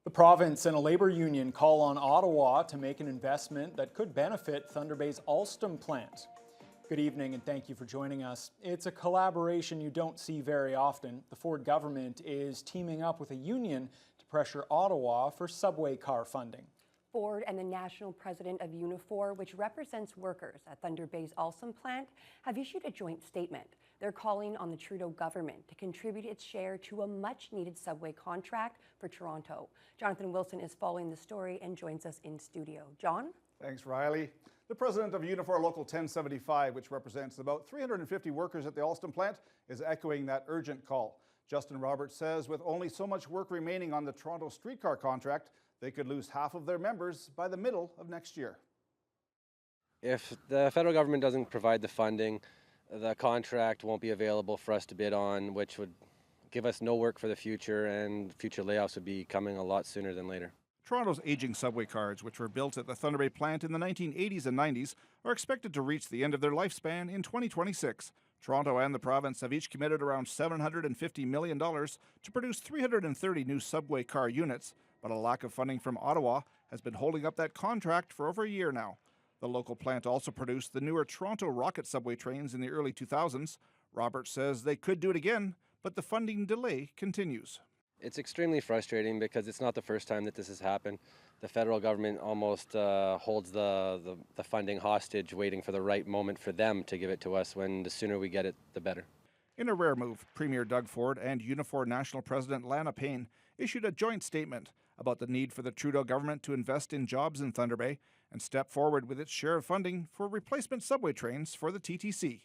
The province and a labor union call on Ottawa to make an investment that could benefit Thunder Bay's Alstom plant. Good evening and thank you for joining us. It's a collaboration you don't see very often. The Ford government is teaming up with a union to pressure Ottawa for subway car funding. Ford and the national president of Unifor, which represents workers at Thunder Bay's Alstom plant, have issued a joint statement. They're calling on the Trudeau government to contribute its share to a much-needed subway contract for Toronto. Jonathan Wilson is following the story and joins us in studio. John? Thanks, Riley. The president of Unifor Local 1075, which represents about 350 workers at the Alstom plant, is echoing that urgent call. Justin Roberts says with only so much work remaining on the Toronto streetcar contract, they could lose half of their members by the middle of next year. If the federal government doesn't provide the funding, the contract won't be available for us to bid on, which would give us no work for the future, and future layoffs would be coming a lot sooner than later. Toronto's aging subway cars, which were built at the Thunder Bay plant in the 1980s and 90s, are expected to reach the end of their lifespan in 2026. Toronto and the province have each committed around $750 million to produce 330 new subway car units, but a lack of funding from Ottawa has been holding up that contract for over a year now. The local plant also produced the newer Toronto Rocket subway trains in the early 2000s. Roberts says they could do it again, but the funding delay continues. It's extremely frustrating because it's not the first time that this has happened. The federal government almost holds the funding hostage, waiting for the right moment for them to give it to us, when the sooner we get it, the better. In a rare move, Premier Doug Ford and Unifor National President Lana Payne issued a joint statement about the need for the Trudeau government to invest in jobs in Thunder Bay and step forward with its share of funding for replacement subway trains for the TTC.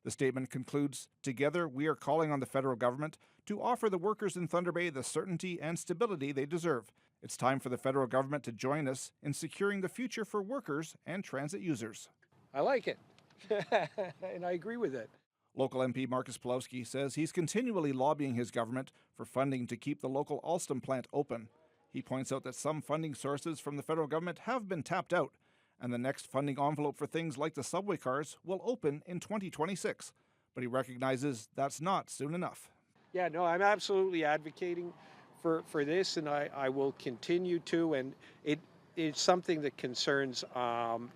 The statement concludes, "Together, we are calling on the federal government to offer the workers in Thunder Bay the certainty and stability they deserve. It's time for the federal government to join us in securing the future for workers and transit users." I like it, and I agree with it. Local MP Marcus Pulowski says he's continually lobbying his government for funding to keep the local Alstom plant open. He points out that some funding sources from the federal government have been tapped out, and the next funding envelope for things like the subway cars will open in 2026. But he recognizes that's not soon enough. Yeah, no, I'm absolutely advocating for this, and I will continue to, and it's something that concerns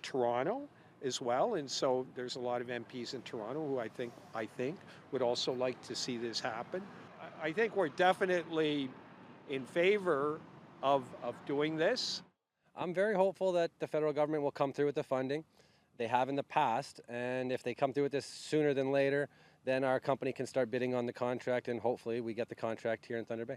Toronto as well, and so there's a lot of MPs in Toronto who I think would also like to see this happen. I think we're definitely in favor of doing this. I'm very hopeful that the federal government will come through with the funding. They have in the past, and if they come through with this sooner than later, then our company can start bidding on the contract, and hopefully we get the contract here in Thunder Bay.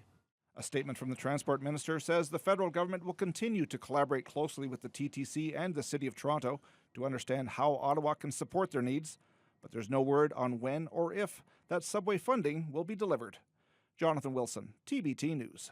A statement from the Transport Minister says the federal government will continue to collaborate closely with the TTC and the City of Toronto to understand how Ottawa can support their needs, but there's no word on when or if that subway funding will be delivered. Jonathan Wilson, TBT News.